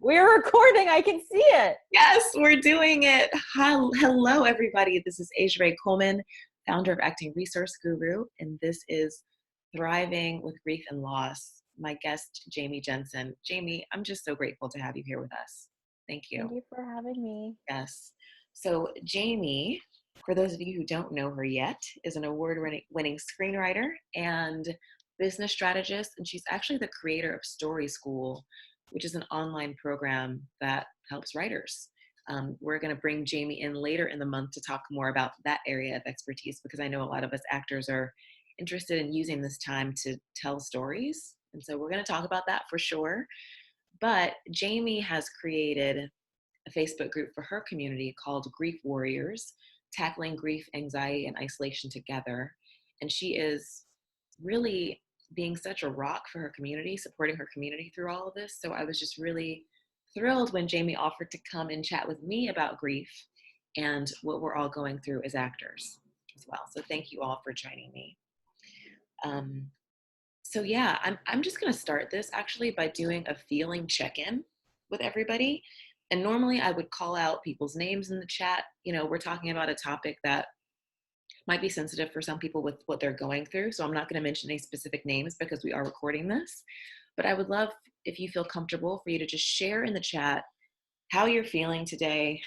We're recording. I can see it. Yes, we're doing it. Hello, everybody. This is Asia Ray Coleman, founder of Acting Resource Guru, and this is Thriving with Grief and Loss. My guest, Jamie Jensen. Jamie, I'm just so grateful to have you here with us. Thank you. Thank you for having me. Yes. So, Jamie, for those of you who don't know her yet, is an award-winning screenwriter and business strategist, and she's actually the creator of Story School, which is an online program that helps writers. We're going to bring Jamie in later in the month to talk more about that area of expertise, because I know a lot of us actors are interested in using this time to tell stories. And so we're going to talk about that for sure. But Jamie has created a Facebook group for her community called Grief Warriors, tackling grief, anxiety, and isolation together. And she is really being such a rock for her community, supporting her community through all of this. So I was just really thrilled when Jamie offered to come and chat with me about grief and what we're all going through as actors as well. So thank you all for joining me. So yeah, I'm just going to start this actually by doing a feeling check-in with everybody. And normally I would call out people's names in the chat. You know, we're talking about a topic that might be sensitive for some people with what they're going through. So I'm not going to mention any specific names because we are recording this. But I would love, if you feel comfortable, for you to just share in the chat how you're feeling today,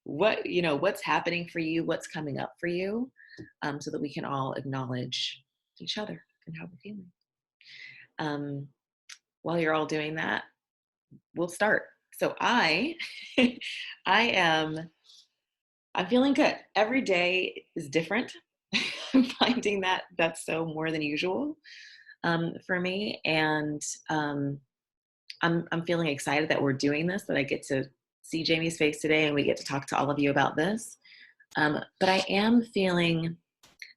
what's happening for you, what's coming up for you, so that we can all acknowledge each other and how we're feeling. While you're all doing that, we'll start. So I'm feeling good. Every day is different. I'm finding that that's so more than usual for me. And I'm feeling excited that we're doing this, that I get to see Jamie's face today and we get to talk to all of you about this. But I am feeling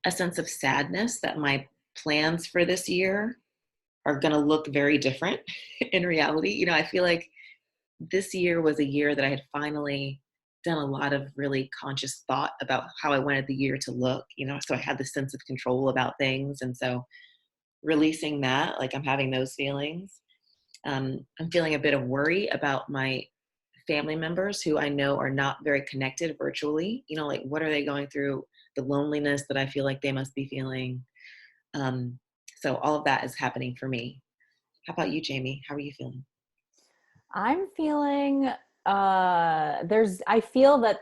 a sense of sadness that my plans for this year are going to look very different in reality. You know, I feel like this year was a year that I had finally done a lot of really conscious thought about how I wanted the year to look, you know, so I had this sense of control about things. And so releasing that, like I'm having those feelings. I'm feeling a bit of worry about my family members who I know are not very connected virtually. You know, like what are they going through? The loneliness that I feel like they must be feeling. So all of that is happening for me. How about you, Jamie? How are you feeling? I'm feeling I feel that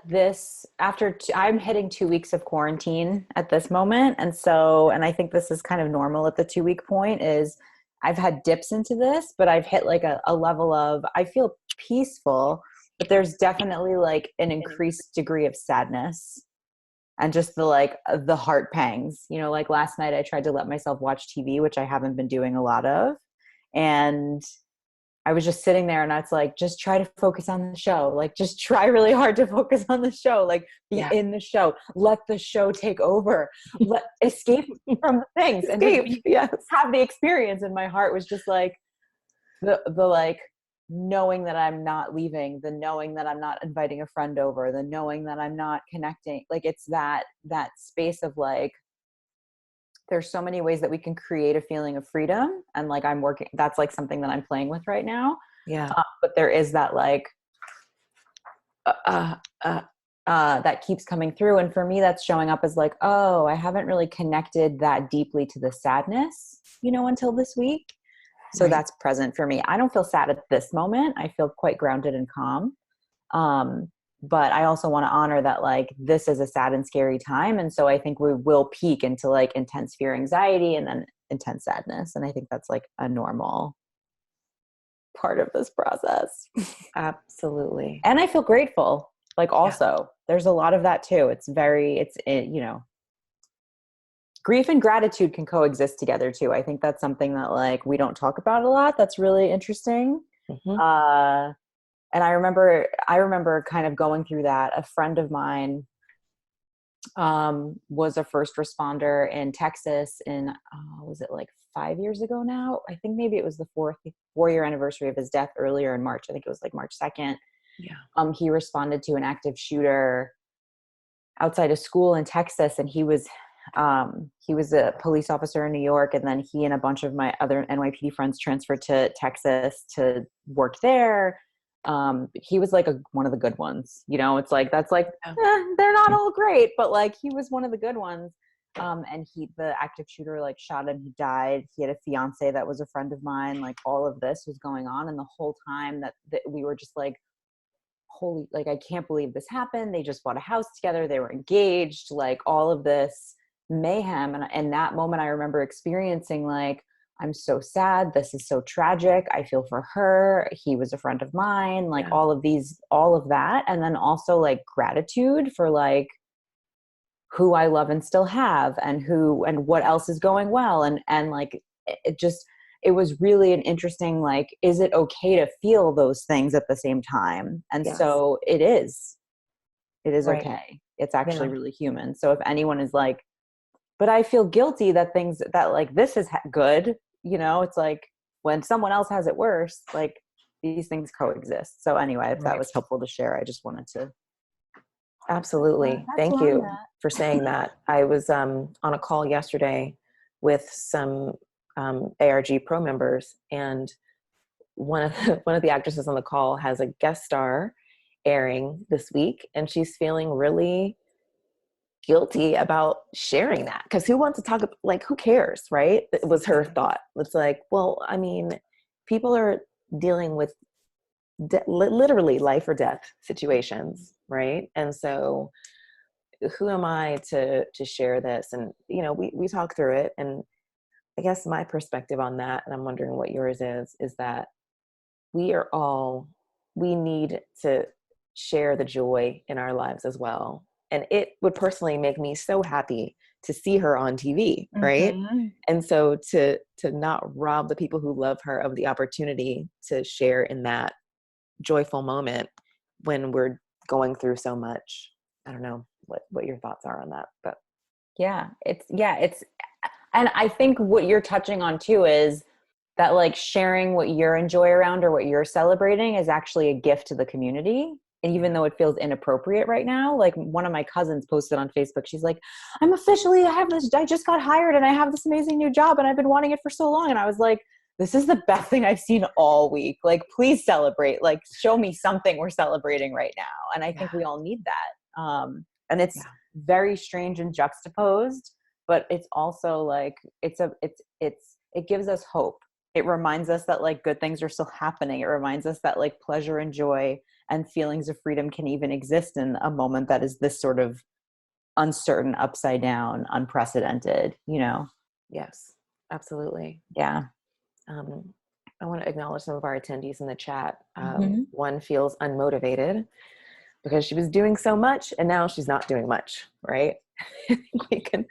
I'm hitting 2 weeks of quarantine at this moment. And I think this is kind of normal at the 2 week point. Is I've had dips into this, but I've hit like a level of, I feel peaceful, but there's definitely like an increased degree of sadness and just the heart pangs, you know, like last night I tried to let myself watch TV, which I haven't been doing a lot of. And I was just sitting there and it's like, just try to focus on the show. Like, just try really hard to focus on the show. Like, be in the show. Let the show take over. Escape from the things and have the experience. And my heart was just like, the like, knowing that I'm not leaving, the knowing that I'm not inviting a friend over, the knowing that I'm not connecting. Like, it's that space of like, there's so many ways that we can create a feeling of freedom. And like, that's like something that I'm playing with right now. Yeah. But there is that like, that keeps coming through. And for me, that's showing up as like, oh, I haven't really connected that deeply to the sadness, you know, until this week. So that's present for me. I don't feel sad at this moment. I feel quite grounded and calm. But I also want to honor that, like, this is a sad and scary time. And so I think we will peak into like intense fear, anxiety, and then intense sadness. And I think that's like a normal part of this process. Absolutely. And I feel grateful. Like, also, there's a lot of that too. You know, grief and gratitude can coexist together too. I think that's something that like we don't talk about a lot. That's really interesting. Mm-hmm. And I remember kind of going through that. A friend of mine was a first responder in Texas was it like 5 years ago now? I think maybe it was the 4-year anniversary of his death earlier in March. I think it was like March 2nd. Yeah. He responded to an active shooter outside a school in Texas, and he was He was a police officer in New York, and then he and a bunch of my other NYPD friends transferred to Texas to work there. He was like one of the good ones, it's like, that's like, Yeah. they're not all great, but like he was one of the good ones. And the active shooter like shot him, he died. He had a fiance that was a friend of mine. Like all of this was going on. And the whole time that we were just like, holy, like, I can't believe this happened. They just bought a house together. They were engaged, like all of this mayhem. And in that moment, I remember experiencing like, I'm so sad. This is so tragic. I feel for her. He was a friend of mine, like Yeah. all of that. And then also like gratitude for like who I love and still have, and what else is going well. And like, it was really an interesting, like, is it okay to feel those things at the same time? And Yes. so it is Right. okay. It's actually Yeah. really human. So if anyone is like, but I feel guilty that things that like this is good, it's like when someone else has it worse, like these things coexist. So anyway, if that Right. was helpful to share, I just wanted to. Absolutely. That's Thank where I'm you at. for saying that. I was on a call yesterday with some ARG Pro members, and one of the actresses on the call has a guest star airing this week, and she's feeling really guilty about sharing that, because who wants to talk, like, who cares, right? It was her thought. It's like, well, I mean, people are dealing with literally life or death situations, right? And so who am I to share this? And we talk through it, and I guess my perspective on that, and I'm wondering what yours is that we need to share the joy in our lives as well. And it would personally make me so happy to see her on TV, right? Mm-hmm. And so to not rob the people who love her of the opportunity to share in that joyful moment when we're going through so much. I don't know what your thoughts are on that, but It's and I think what you're touching on too is that like sharing what you're enjoy around or what you're celebrating is actually a gift to the community. And even though it feels inappropriate right now, like one of my cousins posted on Facebook, she's like, I just got hired and I have this amazing new job and I've been wanting it for so long. And I was like, this is the best thing I've seen all week. Like, please celebrate, like show me something we're celebrating right now. And I yeah, think we all need that. And it's yeah, very strange and juxtaposed, but it's also like, it gives us hope. It reminds us that like good things are still happening. It reminds us that like pleasure and joy and feelings of freedom can even exist in a moment that is this sort of uncertain, upside down, unprecedented, yes, absolutely. Yeah. Um, I want to acknowledge some of our attendees in the chat. Mm-hmm. One feels unmotivated because she was doing so much and now she's not doing much, right? We can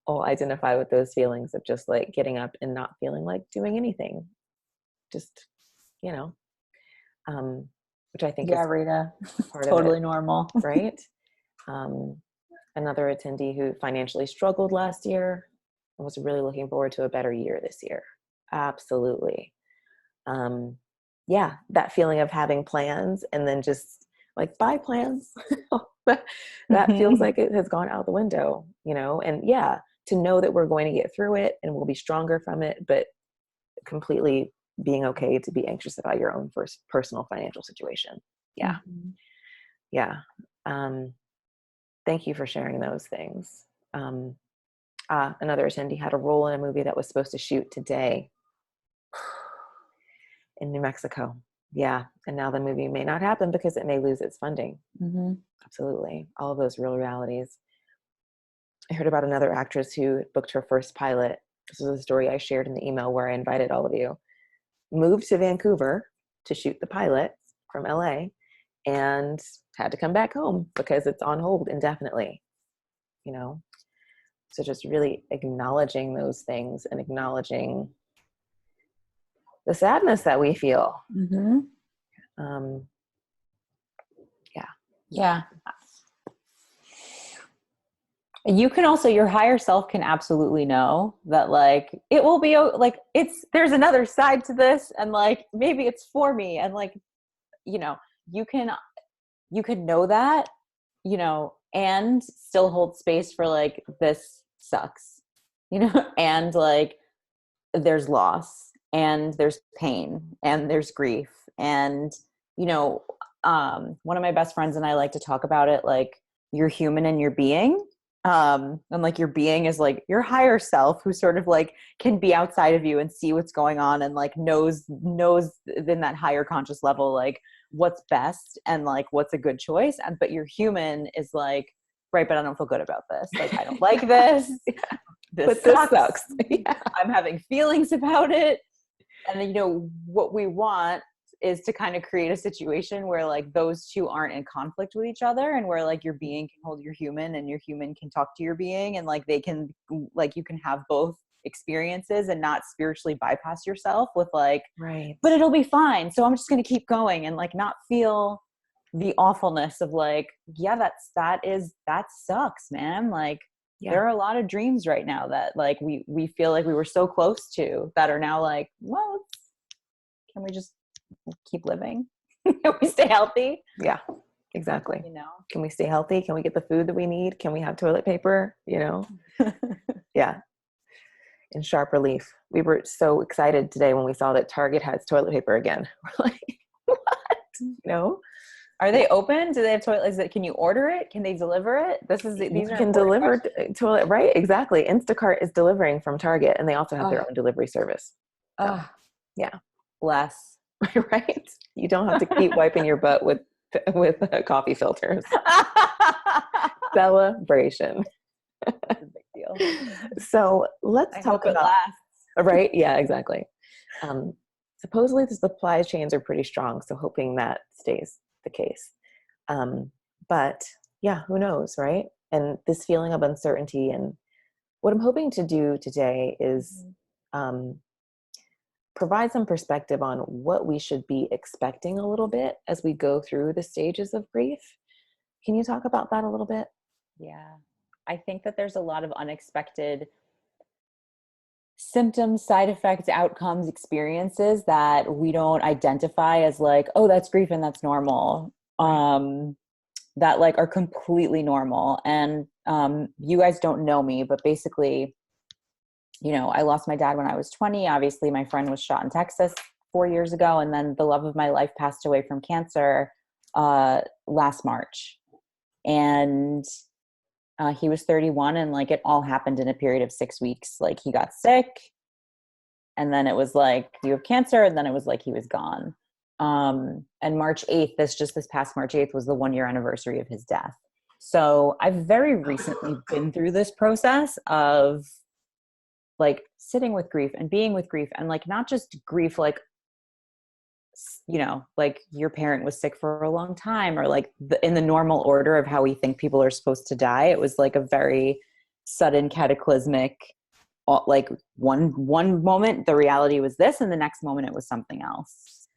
all identify with those feelings of just like getting up and not feeling like doing anything. Just, you know, which I think Yeah, is Rita. part of it, Totally normal. right? Um, Another attendee who financially struggled last year and was really looking forward to a better year this year. Absolutely. Yeah, that feeling of having plans and then just like buy plans. That feels Mm-hmm. like it has gone out the window, and yeah, to know that we're going to get through it and we'll be stronger from it, but completely being okay to be anxious about your own first personal financial situation. Yeah. Mm-hmm. Yeah. Um, Thank you for sharing those things. Um, Another attendee had a role in a movie that was supposed to shoot today in New Mexico. Yeah. And now the movie may not happen because it may lose its funding. Mm-hmm. Absolutely. All of those real realities. I heard about another actress who booked her first pilot. This is a story I shared in the email where I invited all of you. Moved to Vancouver to shoot the pilot from LA and had to come back home because it's on hold indefinitely, you know? So just really acknowledging those things and acknowledging the sadness that we feel. Mm-hmm. Um, yeah. Yeah. You can also, your higher self can absolutely know that like it will be like there's another side to this, and like maybe it's for me, and like you know you can know that, and still hold space for like this sucks, you know, and like there's loss and there's pain and there's grief. And, you know, one of my best friends and I like to talk about it like you're human in your being. And like your being is like your higher self who sort of like can be outside of you and see what's going on and like knows in that higher conscious level like what's best and like what's a good choice. And but your human is like, right, but I don't feel good about this. Like I don't like this. This sucks. Yeah. I'm having feelings about it. And then, you know, what we want is to kind of create a situation where like those two aren't in conflict with each other and where like your being can hold your human and your human can talk to your being and like they can like you can have both experiences and not spiritually bypass yourself with like right, but it'll be fine, so I'm just going to keep going and like not feel the awfulness of like yeah that sucks, man. Like there are a lot of dreams right now that like we feel like we were so close to that are now like, well, can we just keep living? Can we stay healthy? yeah, exactly. You know, can we stay healthy? Can we get the food that we need? Can we have toilet paper? You know, yeah. In sharp relief, we were so excited today when we saw that Target has toilet paper again. We're like, what? You know, are they open? Do they have toilet? Is it? Can you order it? Can they deliver it? These can deliver toilet, right? Exactly. Instacart is delivering from Target, and they also have their own delivery service. So, yeah, bless. Right. You don't have to keep wiping your butt with coffee filters. Celebration. That's a big deal. So let's talk about. Lasts. Right. Yeah. Exactly. Supposedly the supply chains are pretty strong, so hoping that stays the case. But yeah, who knows, right? And this feeling of uncertainty, and what I'm hoping to do today is provide some perspective on what we should be expecting a little bit as we go through the stages of grief. Can you talk about that a little bit? Yeah. I think that there's a lot of unexpected symptoms, side effects, outcomes, experiences that we don't identify as like, oh, that's grief and that's normal. That like are completely normal. And you guys don't know me, but basically, you know, I lost my dad when I was 20. Obviously, my friend was shot in Texas 4 years ago. And then the love of my life passed away from cancer last March. And he was 31, and like it all happened in a period of 6 weeks. Like he got sick, and then it was like, you have cancer, and then it was like he was gone. And March 8th, this past March 8th was the 1-year anniversary of his death. So I've very recently been through this process of like sitting with grief and being with grief, and like not just grief like, you know, like your parent was sick for a long time, or like in the normal order of how we think people are supposed to die. It was like a very sudden cataclysmic, like one moment the reality was this, and the next moment it was something else.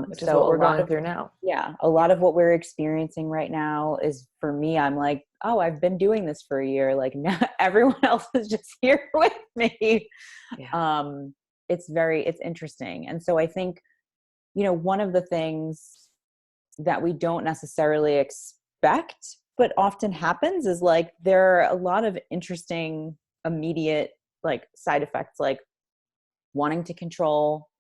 Which is what we're going through now. Yeah, a lot of what we're experiencing right now is, for me, I'm like, oh, I've been doing this for a year. Like now everyone else is just here with me. Yeah. It's interesting. And so I think, you know, one of the things that we don't necessarily expect, but often happens, is like there are a lot of interesting immediate like side effects, like wanting to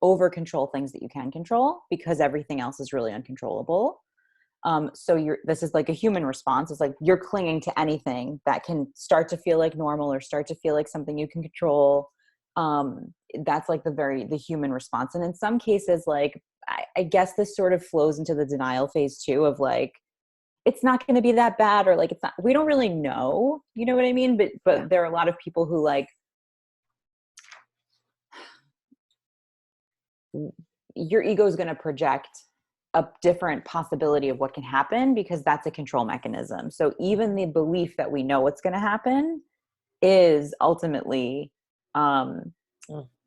over control things that you can control because everything else is really uncontrollable. So this is like a human response. It's like you're clinging to anything that can start to feel like normal or start to feel like something you can control. That's like the human response. And in some cases, like, I guess this sort of flows into the denial phase too, of like, it's not going to be that bad, or like, it's not, we don't really know, you know what I mean? But there are a lot of people who like, your ego is going to project a different possibility of what can happen because that's a control mechanism. So even the belief that we know what's going to happen is ultimately,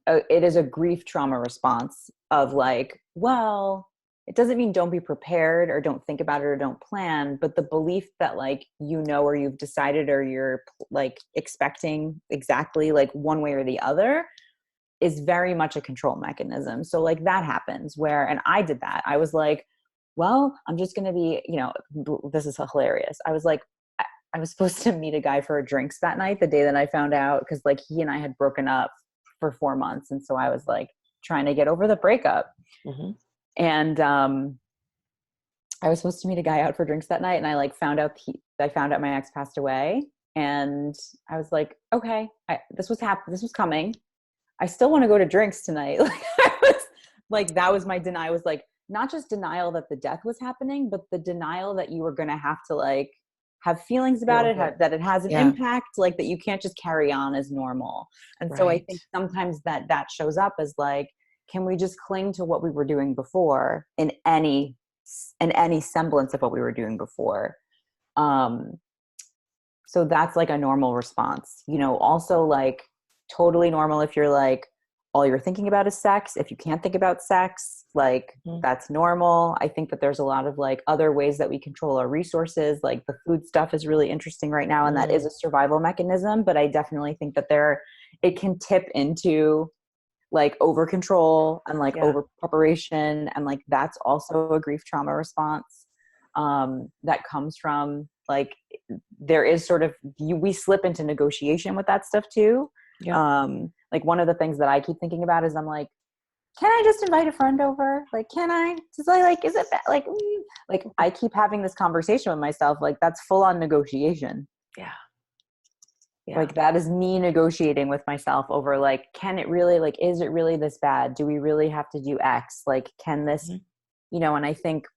it is a grief trauma response of like, well, it doesn't mean don't be prepared or don't think about it or don't plan, but the belief that like, you know, or you've decided or you're like expecting exactly like one way or the other is very much a control mechanism. So like that happens and I did that. I was like, well, I'm just going to be, you know, this is hilarious. I was like, I was supposed to meet a guy for drinks that night, the day that I found out, because like he and I had broken up for 4 months. And so I was like trying to get over the breakup. Mm-hmm. And I was supposed to meet a guy out for drinks that night, and I like found out my ex passed away, and I was like, okay, this was coming. I still want to go to drinks tonight. Like I was like, that was my denial. Was like not just denial that the death was happening, but the denial that you were going to have to like have feelings about it, that it has an impact, like that you can't just carry on as normal. And so I think sometimes that shows up as like, can we just cling to what we were doing before in any semblance of what we were doing before? So that's like a normal response, you know, also like totally normal if you're like, all you're thinking about is sex. If you can't think about sex, like that's normal. I think that there's a lot of like other ways that we control our resources. Like the food stuff is really interesting right now. And that is a survival mechanism, but I definitely think that it can tip into like over control and like over preparation. And like, that's also a grief trauma response that comes from like, there is sort of, we slip into negotiation with that stuff too. Like one of the things that I keep thinking about is I'm like, can I just invite a friend over? Like, can I just like, is it bad? Like I keep having this conversation with myself. Like that's full on negotiation. Yeah. Like that is me negotiating with myself over like, can it really, like, is it really this bad? Do we really have to do X? Like, can this, you know, and I think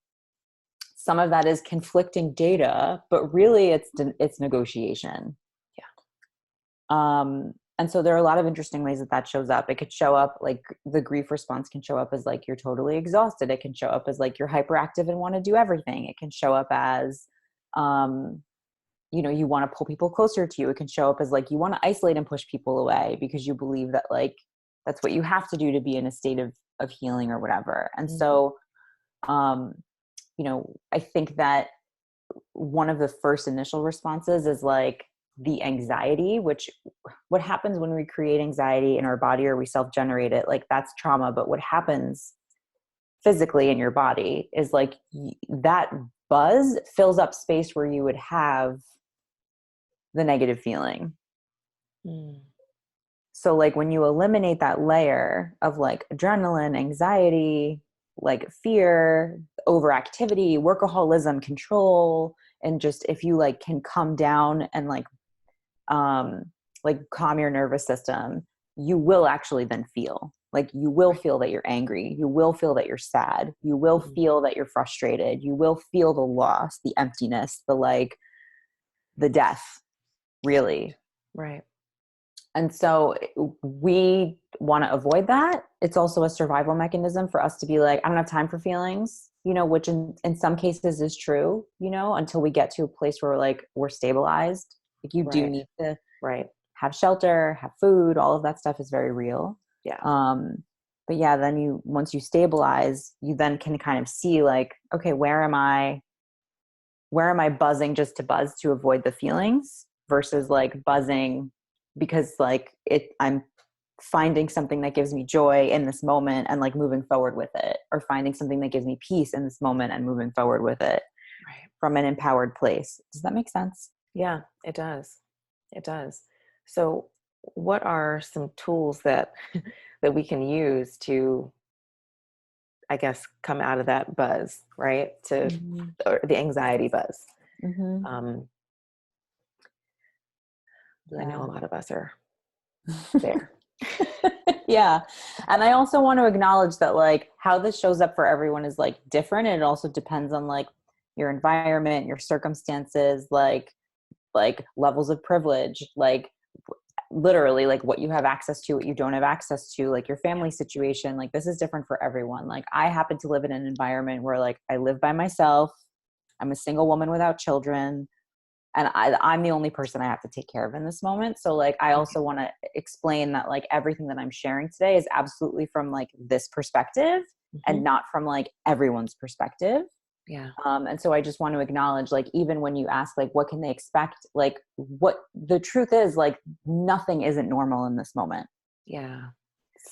some of that is conflicting data, but really it's negotiation. And so there are a lot of interesting ways that shows up. It could show up like the grief response can show up as like, you're totally exhausted. It can show up as like, you're hyperactive and want to do everything. It can show up as, you know, you want to pull people closer to you. It can show up as like, you want to isolate and push people away because you believe that like, that's what you have to do to be in a state of healing or whatever. And so, you know, I think that one of the first initial responses is like the anxiety, which what happens when we create anxiety in our body or we self-generate it, like that's trauma. But what happens physically in your body is like that buzz fills up space where you would have the negative feeling. So like when you eliminate that layer of like adrenaline, anxiety, like fear, overactivity, workaholism, control, and just if you like can come down and like calm your nervous system, you will actually then feel like you will feel that you're angry. You will feel that you're sad. You will feel that you're frustrated. You will feel the loss, the emptiness, the death, really. Right. And so we want to avoid that. It's also a survival mechanism for us to be like, I don't have time for feelings, you know, which in some cases is true, you know, until we get to a place where we're stabilized. Like you do need to have shelter, have food, all of that stuff is very real. Yeah. But yeah, then once you stabilize, you then can kind of see like, okay, where am I buzzing just to buzz to avoid the feelings versus like buzzing because like I'm finding something that gives me joy in this moment and like moving forward with it, or finding something that gives me peace in this moment and moving forward with it from an empowered place. Does that make sense? Yeah, it does. It does. So what are some tools that we can use to, I guess, come out of that buzz, right? Or the anxiety buzz. I know a lot of us are there. Yeah. And I also want to acknowledge that like how this shows up for everyone is like different. And it also depends on like your environment, your circumstances, like levels of privilege, like literally like what you have access to, what you don't have access to, like your family situation. Like this is different for everyone. Like I happen to live in an environment where like I live by myself. I'm a single woman without children. And I'm the only person I have to take care of in this moment. So like, I also want to explain that like everything that I'm sharing today is absolutely from like this perspective and not from like everyone's perspective. Yeah. And so I just want to acknowledge, like, even when you ask, like, what can they expect? Like what the truth is, like, nothing isn't normal in this moment. Yeah.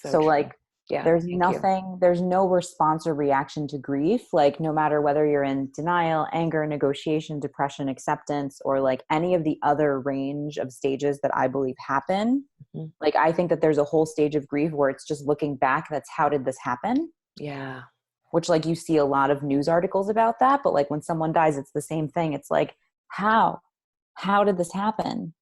So like, Yeah. There's Thank you. there's no response or reaction to grief. Like no matter whether you're in denial, anger, negotiation, depression, acceptance, or like any of the other range of stages that I believe happen. Mhm. Like I think that there's a whole stage of grief where it's just looking back, that's how did this happen? Yeah. Which like you see a lot of news articles about that, but like when someone dies, it's the same thing. It's like, how did this happen?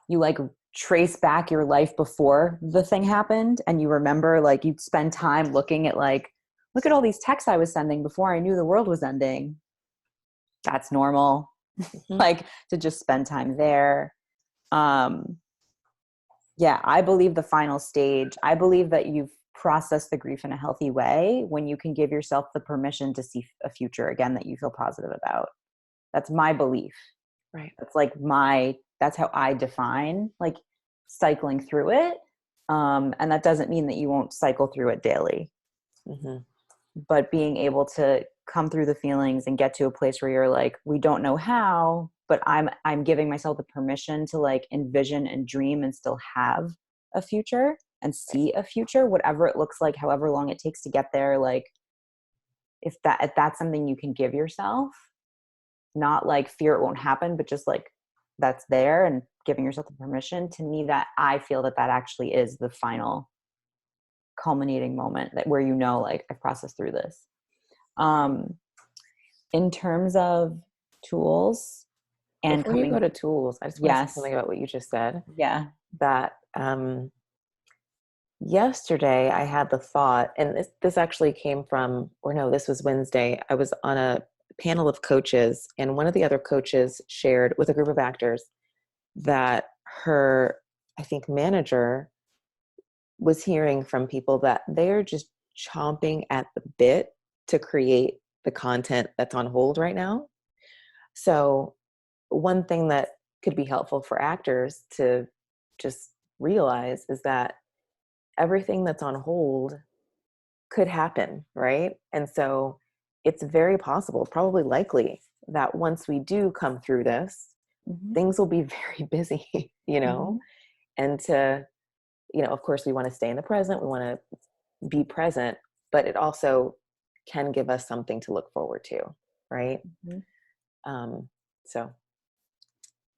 You like trace back your life before the thing happened, and you remember, like you'd spend time looking at like, look at all these texts I was sending before I knew the world was ending. That's normal. Mhm. Like to just spend time there. um yeah, I believe the final stage, I believe that you've processed the grief in a healthy way when you can give yourself the permission to see a future again that you feel positive about. That's my belief. Right. That's like that's how I define like cycling through it. And that doesn't mean that you won't cycle through it daily, Mhm. but being able to come through the feelings and get to a place where you're like, we don't know how, but I'm giving myself the permission to like envision and dream and still have a future and see a future, whatever it looks like, however long it takes to get there. Like if that's something you can give yourself, not like fear it won't happen, but just like that's there and giving yourself the permission, to me, that I feel that that actually is the final culminating moment that where you know, like I've processed through this. um in terms of tools and Before you go coming, to tools, I just want to say yes, something about what you just said. yeah, That yesterday I had the thought, and this actually came from, or no, this was Wednesday. I was on a panel of coaches, and one of the other coaches shared with a group of actors that her, I think, manager was hearing from people that they're just chomping at the bit to create the content that's on hold right now. So, one thing that could be helpful for actors to just realize is that everything that's on hold could happen, right? And so it's very possible, probably likely, that once we do come through this, mm-hmm. things will be very busy, you Mm-hmm. know? And to, of course, we want to stay in the present, we want to be present, but it also can give us something to look forward to, right? Mm-hmm. Um, so,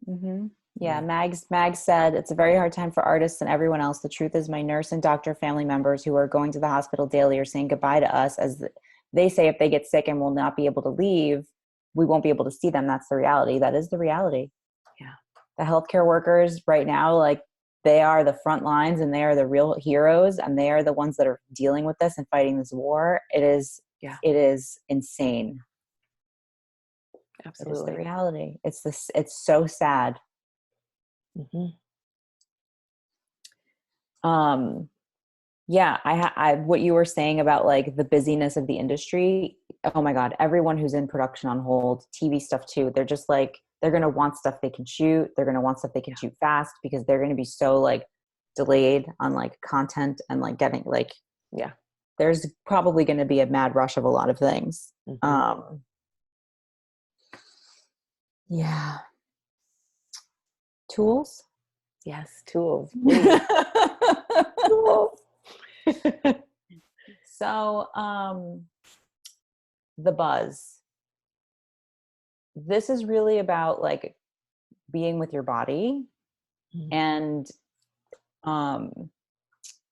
Mm-hmm. Yeah, yeah. Mags said it's a very hard time for artists and everyone else. The truth is, my nurse and doctor family members who are going to the hospital daily are saying goodbye to us, as they say if they get sick and will not be able to leave, we won't be able to see them. That's the reality. That is the reality. Yeah. The healthcare workers right now, like they are the front lines and they are the real heroes, and they are the ones that are dealing with this and fighting this war. Yeah, It is insane. It is the absolutely. reality. It's so sad. Mm-hmm. Um, yeah, what you were saying about like the busyness of the industry. Oh my God, everyone who's in production on hold, TV stuff too. They're just like, they're going to want stuff they can shoot. They're going to want stuff they can Yeah. shoot fast because they're going to be so like delayed on like content and like getting like, Yeah. there's probably going to be a mad rush of a lot of things. Mm-hmm. Yeah. Tools. Yes, tools, please. Tools. So, the buzz. This is really about like being with your body Mhm. and um,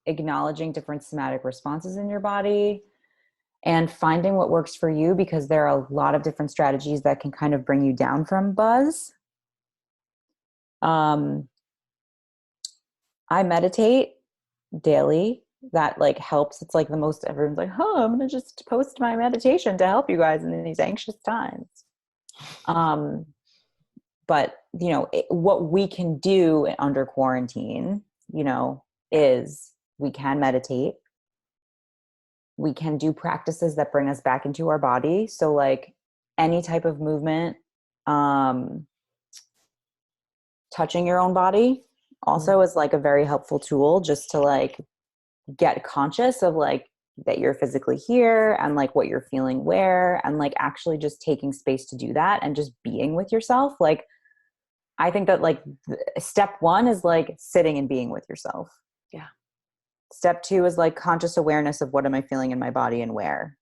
acknowledging different somatic responses in your body and finding what works for you, because there are a lot of different strategies that can kind of bring you down from buzz. Um, I meditate daily. That like helps. It's like the most, everyone's like, oh, I'm gonna just post my meditation to help you guys in these anxious times. Um, but what we can do under quarantine, is we can meditate. We can do practices that bring us back into our body. So like any type of movement, um, touching your own body also is like a very helpful tool, just to like get conscious of like that you're physically here and like what you're feeling where, and like actually just taking space to do that and just being with yourself. Like I think that like step one is like sitting and being with yourself. Yeah. Step 2 is like conscious awareness of what am I feeling in my body and where.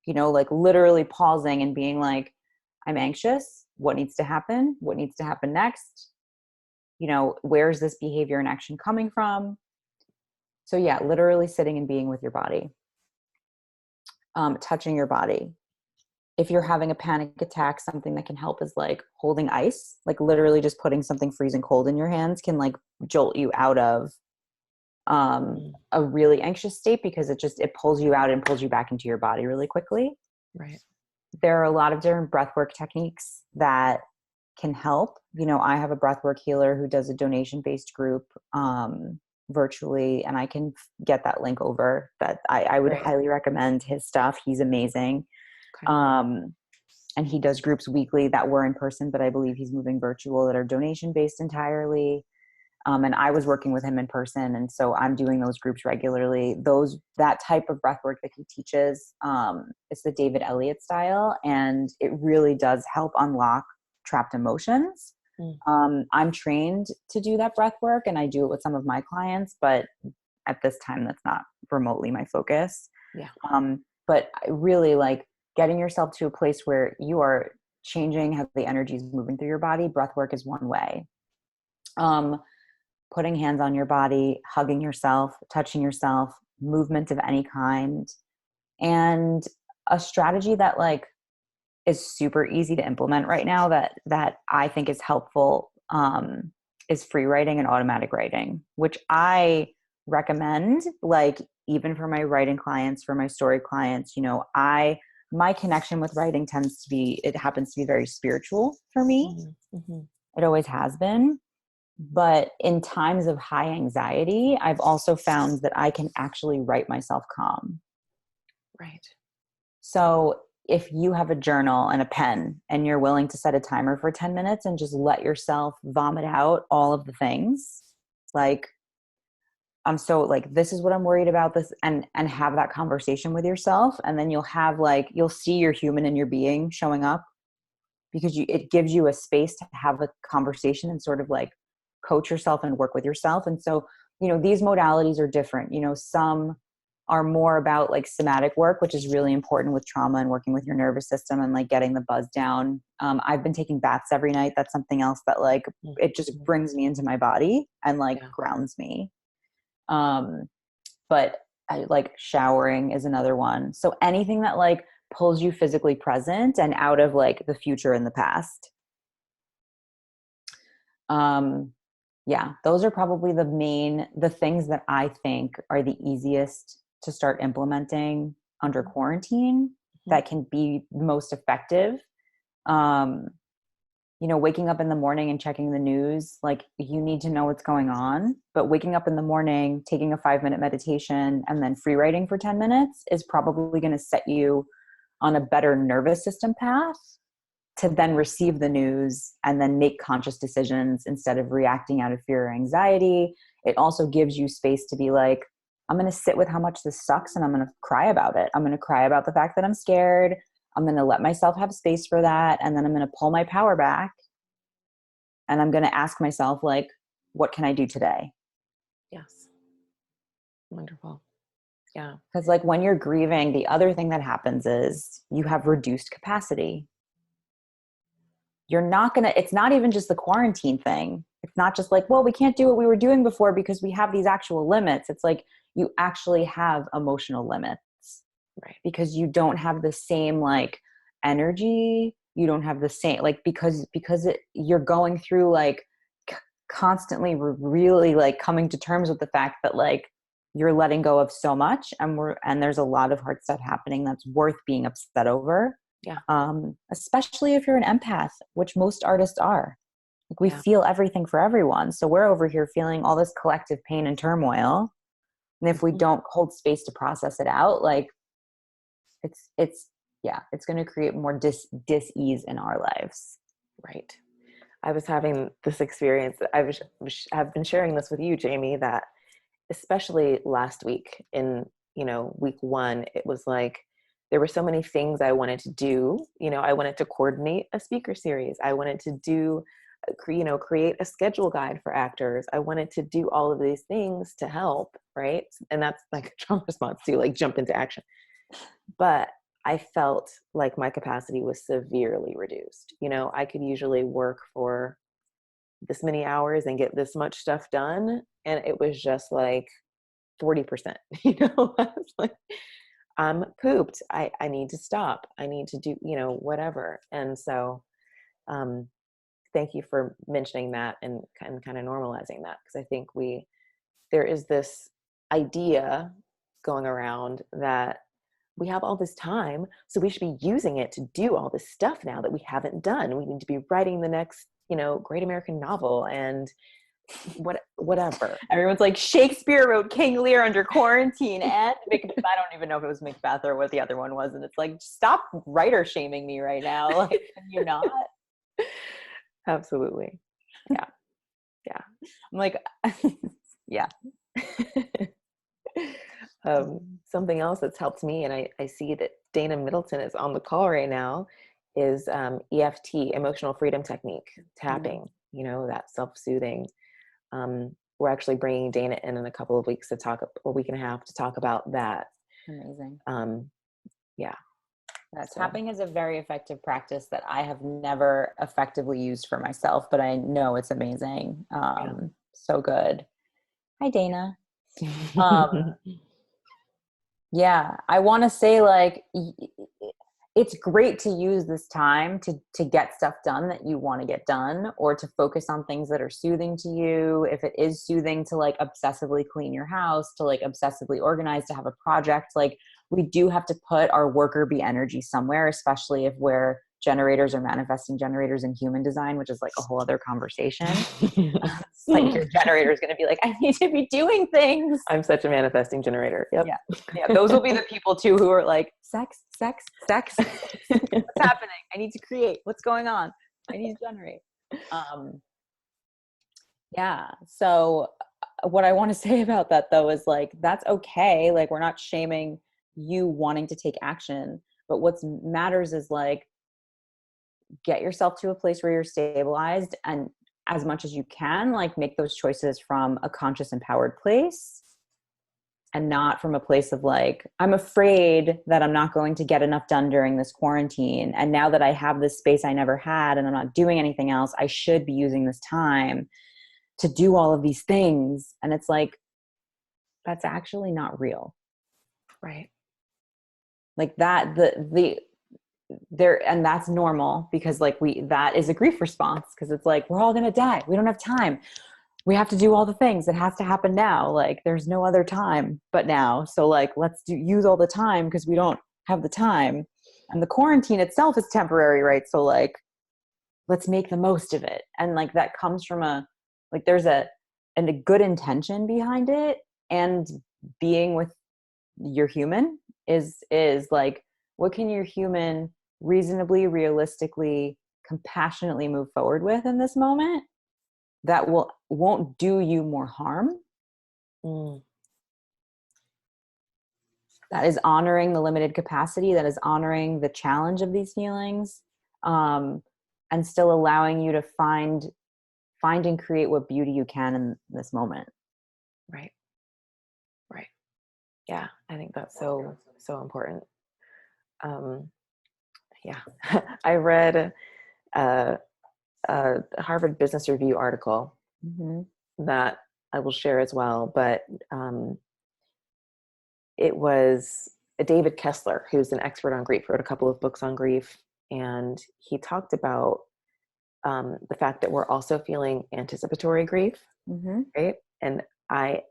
Like literally pausing and being like, I'm anxious. What needs to happen? What needs to happen next? Where's this behavior and action coming from? So yeah, literally sitting and being with your body, touching your body. If you're having a panic attack, something that can help is like holding ice, like literally just putting something freezing cold in your hands can like jolt you out of a really anxious state, because it pulls you out and pulls you back into your body really quickly. Right. There are a lot of different breathwork techniques that can help. I have a breathwork healer who does a donation-based group virtually, and I can get that link over. That I would highly recommend his stuff. He's amazing. Okay. And he does groups weekly that were in person, but I believe he's moving virtual, that are donation-based entirely. And I was working with him in person, and so I'm doing those groups regularly. That type of breath work that he teaches, it's the David Elliott style, and it really does help unlock trapped emotions. I'm trained to do that breath work, and I do it with some of my clients, but at this time, that's not remotely my focus. Yeah. But I really like getting yourself to a place where you are changing how the energy is moving through your body. Breath work is one way. Putting hands on your body, hugging yourself, touching yourself, movement of any kind. And a strategy that like is super easy to implement right now that I think is helpful is free writing and automatic writing, which I recommend, like even for my writing clients, for my story clients. My connection with writing it happens to be very spiritual for me. Mm-hmm. It always has been. But in times of high anxiety, I've also found that I can actually write myself calm. Right. So if you have a journal and a pen and you're willing to set a timer for 10 minutes and just let yourself vomit out all of the things, like, this is what I'm worried about, this, and have that conversation with yourself. And then you'll see your human and your being showing up, because it gives you a space to have a conversation and sort of like coach yourself and work with yourself. And so, these modalities are different. Some are more about like somatic work, which is really important with trauma and working with your nervous system and like getting the buzz down. I've been taking baths every night. That's something else that like, it just brings me into my body and like grounds me. But I like showering is another one. So anything that like pulls you physically present and out of like the future and the past. Yeah, those are probably the things that I think are the easiest to start implementing under quarantine that can be most effective. Waking up in the morning and checking the news, like you need to know what's going on, but waking up in the morning, taking a 5-minute meditation and then free writing for 10 minutes is probably going to set you on a better nervous system path to then receive the news and then make conscious decisions instead of reacting out of fear or anxiety. It also gives you space to be like, I'm going to sit with how much this sucks and I'm going to cry about it. I'm going to cry about the fact that I'm scared. I'm going to let myself have space for that. And then I'm going to pull my power back. And I'm going to ask myself, like, what can I do today? Yes. Wonderful. Yeah. Because like when you're grieving, the other thing that happens is you have reduced capacity. It's not even just the quarantine thing. It's not just like, well, we can't do what we were doing before because we have these actual limits. It's like you actually have emotional limits. Right. Because you don't have the same like energy. You don't have the same, like, because you're going through like constantly really like coming to terms with the fact that like you're letting go of so much, and there's a lot of hard stuff happening that's worth being upset over. Yeah. Especially if you're an empath, which most artists are. Like we feel everything for everyone. So we're over here feeling all this collective pain and turmoil. And if we don't hold space to process it out, like it's going to create more dis-ease in our lives. Right. I was having this experience. I've been sharing this with you, Jamie, that especially last week in, week 1, it was like, there were so many things I wanted to do. I wanted to coordinate a speaker series. I wanted to do create a schedule guide for actors. I wanted to do all of these things to help, right? And that's like a trauma response to like jump into action. But I felt like my capacity was severely reduced. I could usually work for this many hours and get this much stuff done. And it was just like 40%, I was like, I'm pooped. I need to stop. I need to do, whatever. And so, thank you for mentioning that and kind of normalizing that. Because I think there is this idea going around that we have all this time, so we should be using it to do all this stuff now that we haven't done. We need to be writing the next, great American novel and whatever. Everyone's like, Shakespeare wrote King Lear under quarantine and Macbeth. I don't even know if it was Macbeth or what the other one was. And it's like, stop writer shaming me right now. Like, can you not? Absolutely. Yeah. Yeah. I'm like, yeah. Something else that's helped me, and I see that Dana Middleton is on the call right now, is EFT, emotional freedom technique, tapping, that self-soothing. We're actually bringing Dana in a couple of weeks a week and a half to talk about that. Amazing. Yeah. Tapping is a very effective practice that I have never effectively used for myself, but I know it's amazing. So good. Hi, Dana. Yeah, I want to say like, it's great to use this time to get stuff done that you want to get done, or to focus on things that are soothing to you. If it is soothing to like obsessively clean your house, to like obsessively organize, to have a project, like we do have to put our worker bee energy somewhere, especially if we're generators or manifesting generators in human design, which is like a whole other conversation. It's like your generator is going to be like, I need to be doing things. I'm such a manifesting generator. Yep. Yeah. Those will be the people too who are like, sex. What's happening? I need to create. What's going on? I need to generate. Yeah. So what I want to say about that though is like, that's okay. Like, we're not shaming you wanting to take action, but what matters is like, get yourself to a place where you're stabilized, and as much as you can, like, make those choices from a conscious, empowered place, and not from a place of like, I'm afraid that I'm not going to get enough done during this quarantine. And now that I have this space I never had and I'm not doing anything else, I should be using this time to do all of these things. And it's like, that's actually not real. Right. Like that, there, and that's normal, because like that is a grief response, because it's like, we're all going to die. We don't have time. We have to do all the things. It has to happen now. Like, there's no other time but now. So like, let's use all the time, because we don't have the time. And the quarantine itself is temporary, right? So like, let's make the most of it. And like, that comes from there's a good intention behind it. And being with your human is like, what can your human reasonably, realistically, compassionately move forward with in this moment that won't do you more harm? That is honoring the limited capacity, that is honoring the challenge of these feelings, and still allowing you to find and create what beauty you can in this moment. Right. Yeah, I think that's so important. Yeah, I read a Harvard Business Review article that I will share as well, but it was David Kessler, who's an expert on grief, wrote a couple of books on grief, and he talked about the fact that we're also feeling anticipatory grief, right? And I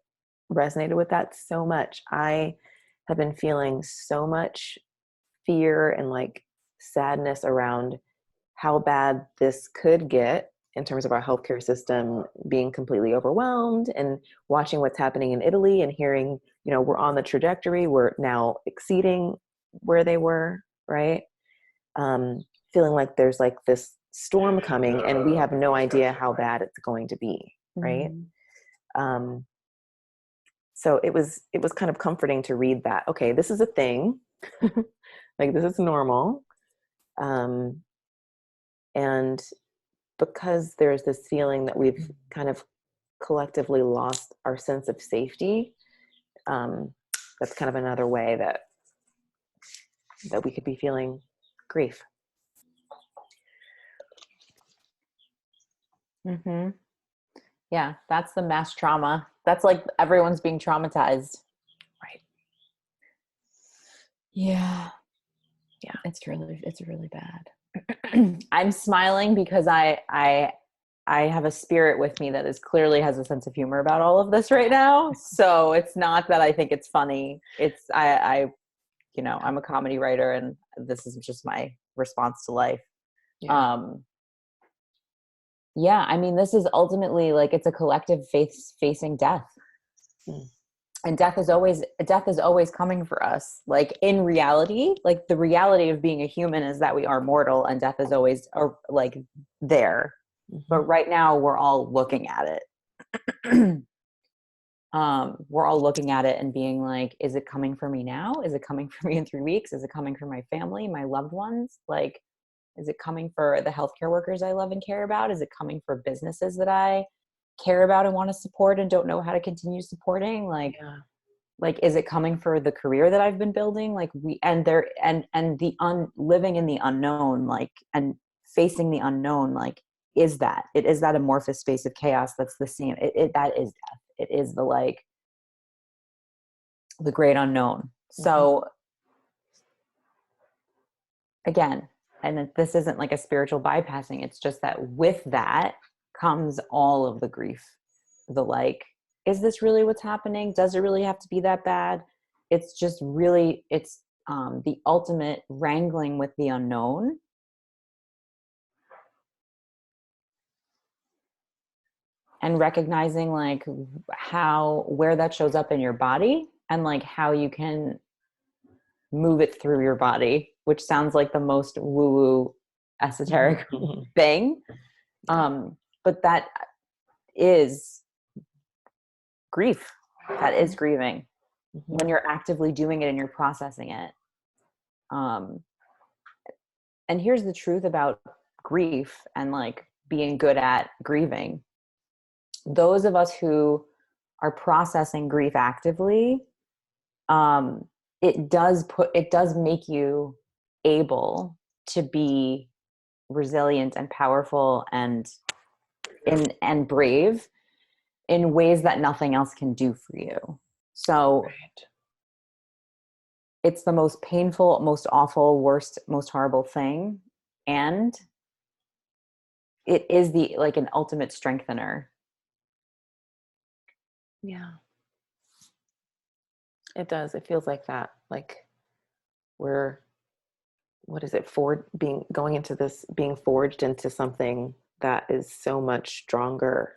resonated with that so much. I have been feeling so much fear and like sadness around how bad this could get in terms of our healthcare system being completely overwhelmed, and watching what's happening in Italy and hearing, we're on the trajectory, we're now exceeding where they were, right? Feeling like there's like this storm coming and we have no idea how bad it's going to be, right? So it was kind of comforting to read that, okay, this is a thing, like this is normal. And because there's this feeling that we've kind of collectively lost our sense of safety, that's kind of another way that we could be feeling grief. Mm-hmm. Yeah, that's the mass trauma. That's like everyone's being traumatized. Right. Yeah. Yeah. It's really bad. I'm smiling because I have a spirit with me that is clearly has a sense of humor about all of this right now. So it's not that I think it's funny. It's I I'm a comedy writer and this is just my response to life. Yeah. Yeah, I mean, this is ultimately like it's a collective facing death. Mm. And death is always coming for us. Like in reality, like the reality of being a human is that we are mortal and death is always like there. Mm-hmm. But right now we're all looking at it. We're all looking at it and being like, is it coming for me now? Is it coming for me in 3 weeks? Is it coming for my family, my loved ones? Like, is it coming for the healthcare workers I love and care about? Is it coming for businesses that I care about and want to support and don't know how to continue supporting? Like, Yeah. like, is it coming for the career that I've been building? Like living in the unknown, like, and facing the unknown, like, is that amorphous space of chaos that's the same. That is death. It is the great unknown. So again, and this isn't like a spiritual bypassing. It's just that with that comes all of the grief. The like, is this really what's happening? Does it really have to be that bad? It's just really, it's the ultimate wrangling with the unknown. And recognizing like where that shows up in your body and like how you can move it through your body, which sounds like the most woo-woo esoteric thing. But that is grief. That is grieving when you're actively doing it and you're processing it. And here's the truth about grief and like being good at grieving. Those of us who are processing grief actively, it does make you able to be resilient and powerful and brave in ways that nothing else can do for you. So it's the most painful, most awful, worst, most horrible thing. And it is an ultimate strengthener. Yeah. It does. It feels like that. Like we're, what is it, going into this, being forged into something that is so much stronger,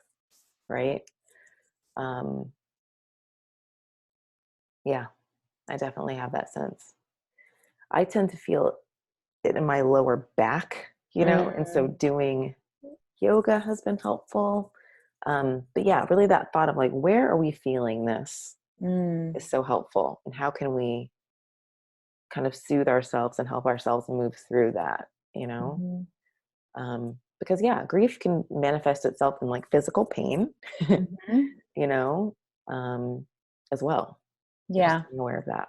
right? Yeah, I definitely have that sense. I tend to feel it in my lower back, and so doing yoga has been helpful. But yeah, really that thought of like, where are we feeling this is so helpful. And how can we kind of soothe ourselves and help ourselves move through that, because yeah, grief can manifest itself in like physical pain, you know, as well. Yeah. Just being aware of that.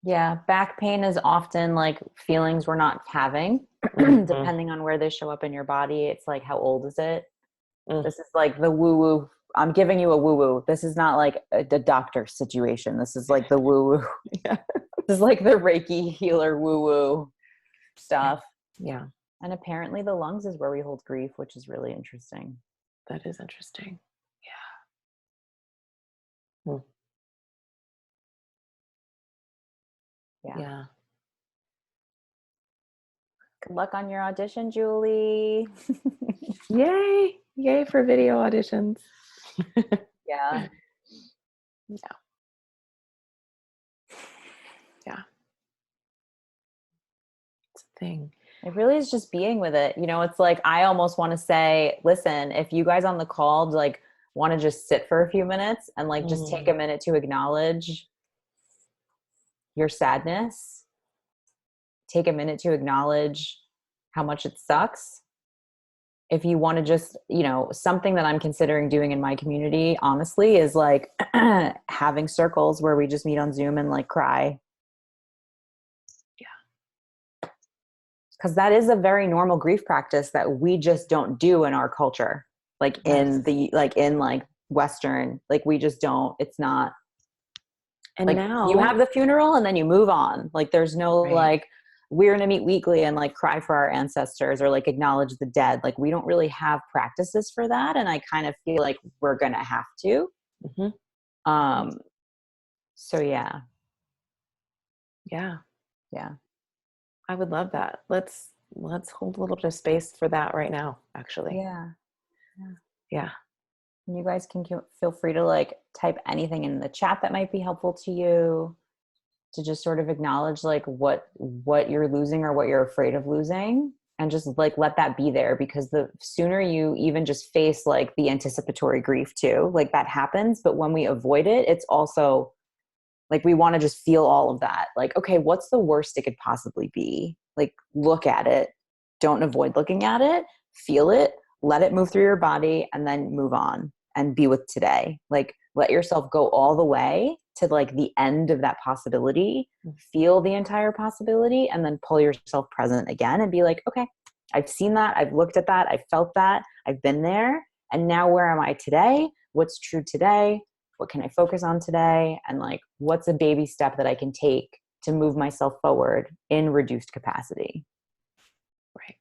Yeah. Back pain is often like feelings we're not having, depending on where they show up in your body. It's like, how old is it? This is like the woo woo. I'm giving you a woo woo. This is not like a doctor situation. This is like the woo woo. Yeah. This is like the Reiki healer woo woo stuff. Yeah. And apparently the lungs is where we hold grief, which is really interesting. That is interesting. Yeah. Yeah. Good luck on your audition, Julie. Yay. Yay for video auditions. Yeah. Yeah. Yeah. It's a thing. It really is just being with it. It's like, I almost want to say, listen, if you guys on the call like want to just sit for a few minutes and like just take a minute to acknowledge your sadness, take a minute to acknowledge how much it sucks. if you want to just, something that I'm considering doing in my community, honestly, is like having circles where we just meet on Zoom and like cry. Yeah. Because that is a very normal grief practice that we just don't do in our culture. Like in Western, like we just don't, it's not And like now you have the funeral and then you move on. Like there's no right. like, we're going to meet weekly and like cry for our ancestors or like acknowledge the dead. Like we don't really have practices for that. And I kind of feel like we're going to have to. So yeah. Yeah. Yeah. I would love that. Let's hold a little bit of space for that right now, actually. Yeah. Yeah. And you guys can feel free to like type anything in the chat that might be helpful to you, to just sort of acknowledge like what you're losing or what you're afraid of losing, and just like let that be there, because the sooner you even just face like the anticipatory grief too, like that happens, but when we avoid it, it's also like we want to just feel all of that. Like, okay, what's the worst it could possibly be? Like look at it. Don't avoid looking at it. Feel it, let it move through your body, and then move on and be with today. Like let yourself go all the way to like the end of that possibility, feel the entire possibility, and then pull yourself present again and be like, okay, I've seen that, I've looked at that, I've felt that, I've been there, and now where am I today? What's true today? What can I focus on today? And like, what's a baby step that I can take to move myself forward in reduced capacity? Right.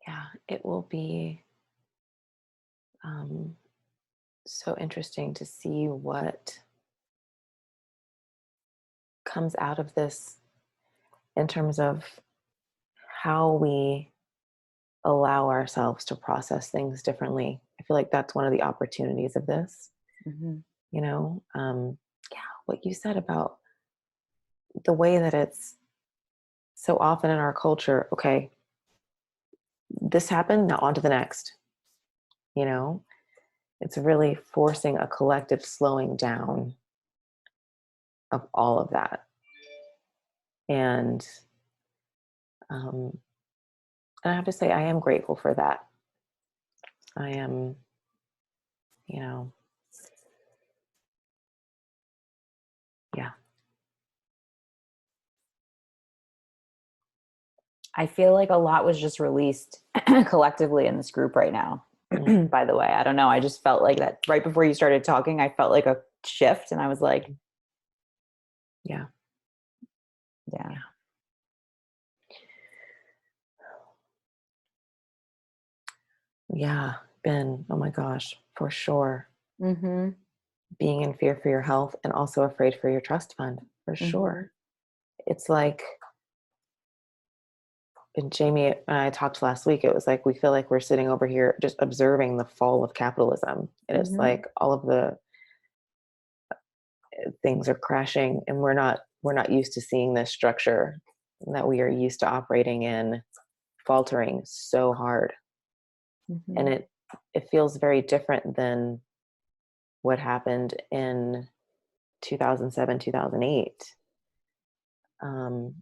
Yeah, it will be so interesting to see what comes out of this in terms of how we allow ourselves to process things differently. I feel like that's one of the opportunities of this, Mm-hmm. you know? Yeah, what you said about the way that it's so often in our culture, okay, this happened, now on to the next, you know? It's really forcing a collective slowing down of all of that. And um, and I have to say, I am grateful for that. I am, you know, yeah. I feel like a lot was just released collectively in this group right now. Mm, By the way, I don't know. I just felt like that right before you started talking, I felt like a shift and I was like, yeah. yeah. Yeah. Ben, oh my gosh, for sure. Mm-hmm. Being in fear for your health and also afraid for your trust fund, for Mm-hmm. sure. It's like, and Jamie and I talked last week, it was like we feel like we're sitting over here just observing the fall of capitalism. And it's Mm-hmm. like all of the things are crashing and we're not used to seeing this structure that we are used to operating in faltering so hard. Mm-hmm. And it feels very different than what happened in 2007, 2008. Um,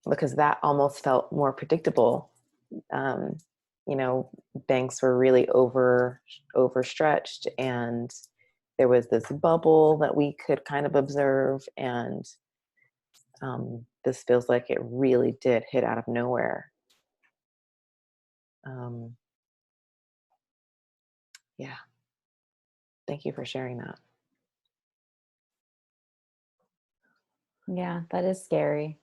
because that almost felt more predictable. Um, you know, banks were really overstretched, and there was this bubble that we could kind of observe. And this feels like it really did hit out of nowhere. Um, yeah, thank you for sharing that. Yeah, that is scary.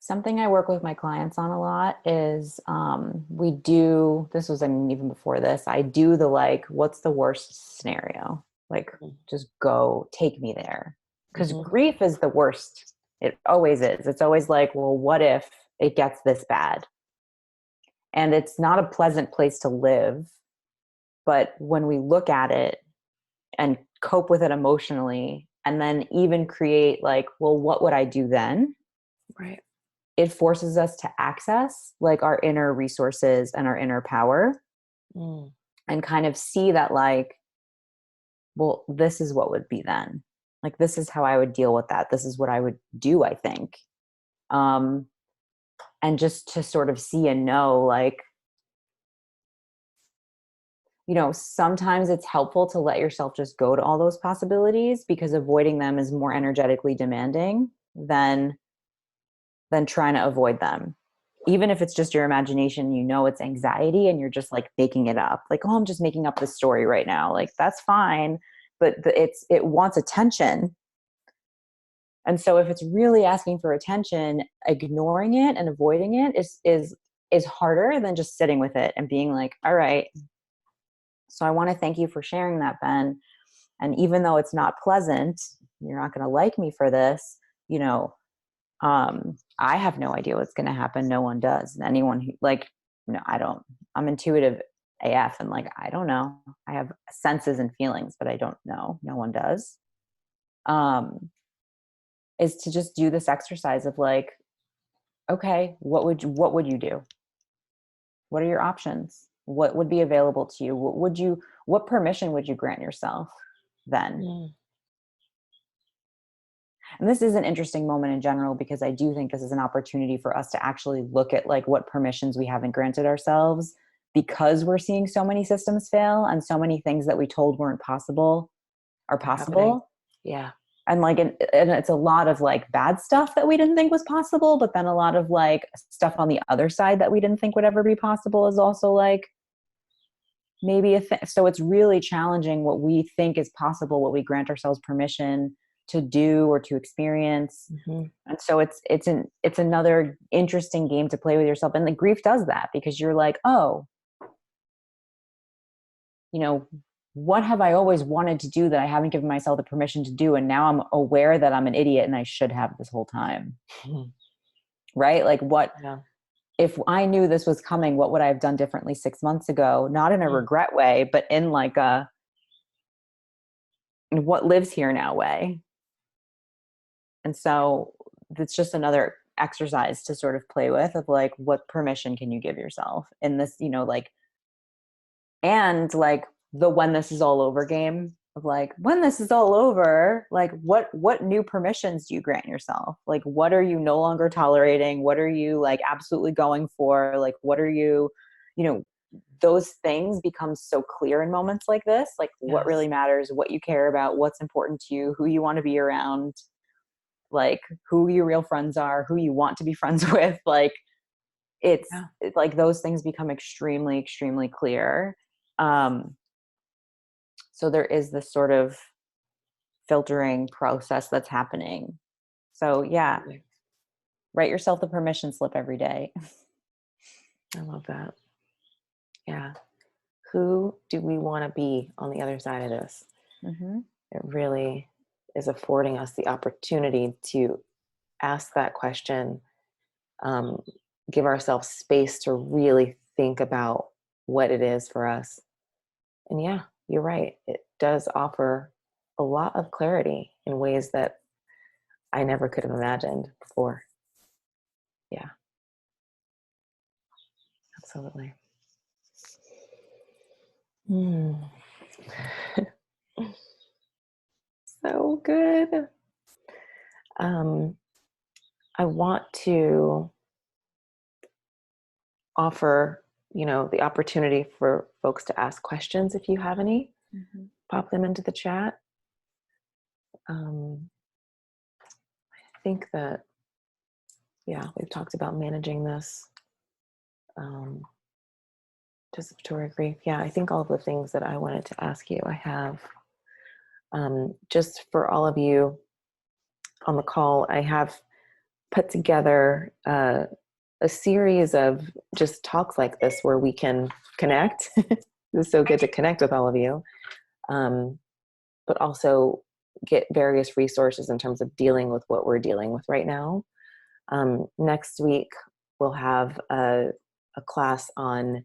Something I work with my clients on a lot is we do, this was, I mean, even before this, I do the like, what's the worst scenario? Like, just go, take me there. Because Mm-hmm. grief is the worst. It always is. It's always like, well, what if it gets this bad? And it's not a pleasant place to live. But when we look at it and cope with it emotionally, and then even create like, well, what would I do then? Right. It forces us to access like our inner resources and our inner power Mm. and kind of see that like, well, this is what would be then. Like, this is how I would deal with that. This is what I would do, I think. Um, and just to sort of see and know, like, you know, sometimes it's helpful to let yourself just go to all those possibilities because avoiding them is more energetically demanding than trying to avoid them. Even if it's just your imagination, you know it's anxiety and you're just like making it up. Like, oh, I'm just making up this story right now. Like, that's fine, but it wants attention. And so if it's really asking for attention, ignoring it and avoiding it is harder than just sitting with it and being like, all right, so I want to thank you for sharing that, Ben. And even though it's not pleasant, you're not going to like me for this, you know, I have no idea what's going to happen. No one does. And anyone who like, no, I don't, I'm intuitive AF and like, I don't know. I have senses and feelings, but I don't know. No one does. Um, is to just do this exercise of like, okay, what would you do? What are your options? What would be available to you? What permission would you grant yourself then? Mm. And this is an interesting moment in general because I do think this is an opportunity for us to actually look at like what permissions we haven't granted ourselves because we're seeing so many systems fail and so many things that we told weren't possible are They're happening. possible. Yeah. And like and it's a lot of like bad stuff that we didn't think was possible, but then a lot of like stuff on the other side that we didn't think would ever be possible is also like maybe a thing. So it's really challenging what we think is possible, what we grant ourselves permission to do or to experience. Mm-hmm. And so it's another interesting game to play with yourself. And the grief does that because you're like, oh, you know, what have I always wanted to do that I haven't given myself the permission to do? And now I'm aware that I'm an idiot and I should have this whole time. Right? Like what, Yeah. if I knew this was coming, what would I have done differently 6 months ago? Not in a regret way, but in like a, what lives here now way. And so it's just another exercise to sort of play with of like, what permission can you give yourself in this, you know, like, and like the when this is all over game of like, when this is all over, like what new permissions do you grant yourself? Like, what are you no longer tolerating? What are you like absolutely going for? Like, what are you, you know, those things become so clear in moments like this, like what really matters, what you care about, what's important to you, who you want to be around, like who your real friends are, who you want to be friends with. Like it's like those things become extremely, extremely clear. So there is this sort of filtering process that's happening. So yeah, write yourself the permission slip every day. I love that. Yeah. Who do we want to be on the other side of this? Mm-hmm. It really is affording us the opportunity to ask that question, give ourselves space to really think about what it is for us. And yeah, you're right. It does offer a lot of clarity in ways that I never could have imagined before. Yeah, absolutely. So good. I want to offer, the opportunity for folks to ask questions if you have any. Mm-hmm. Pop them into the chat. I think that, we've talked about managing this. Participatory grief. Yeah, I think all of the things that I wanted to ask you, I have. Just for all of you on the call, I have put together a series of just talks like this where we can connect. It's so good to connect with all of you, but also get various resources in terms of dealing with what we're dealing with right now. Next week, we'll have a class on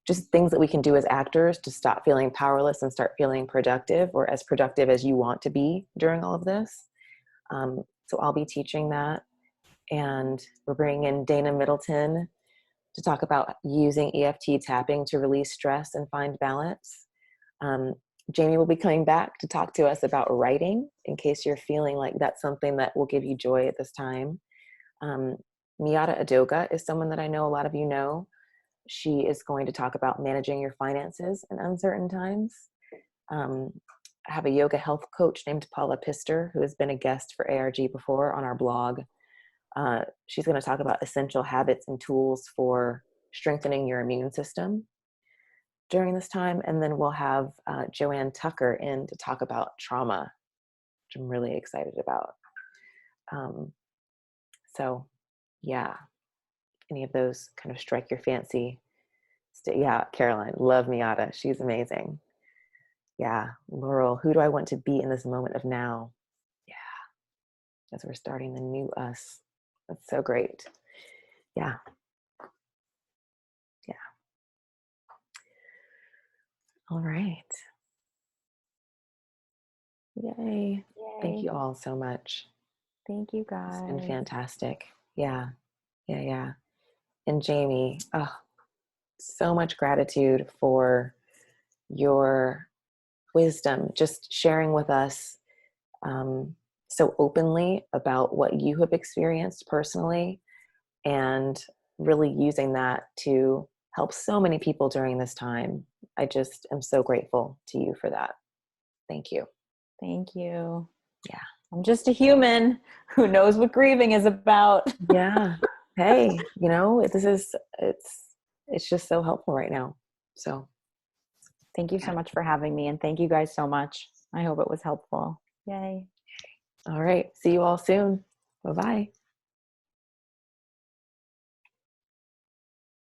just things that we can do as actors to stop feeling powerless and start feeling productive, or as productive as you want to be during all of this. So I'll be teaching that. And we're bringing in Dana Middleton to talk about using EFT tapping to release stress and find balance. Jamie will be coming back to talk to us about writing, in case you're feeling like that's something that will give you joy at this time. Miyata Adoga is someone that I know a lot of you know. She is going to talk about managing your finances in uncertain times. I have a yoga health coach named Paula Pister, who has been a guest for ARG before on our blog. She's going to talk about essential habits and tools for strengthening your immune system during this time. And then we'll have Joanne Tucker in to talk about trauma, which I'm really excited about. So yeah, any of those kind of strike your fancy. Yeah, Caroline, love Miata. She's amazing. Yeah, Laurel, who do I want to be in this moment of now? Yeah, as we're starting the new us. That's so great. Yeah. Yeah. All right. Yay. Thank you all so much. Thank you, guys. It's been fantastic. Yeah. Yeah. Yeah. And Jamie, so much gratitude for your wisdom, just sharing with us so openly about what you have experienced personally, and really using that to help so many people during this time. I just am so grateful to you for that. Thank you. Thank you. Yeah. I'm just a human who knows what grieving is about. Yeah. Hey, it's just so helpful right now. So thank you so much for having me, and thank you guys so much. I hope it was helpful. Yay. All right. See you all soon. Bye-bye.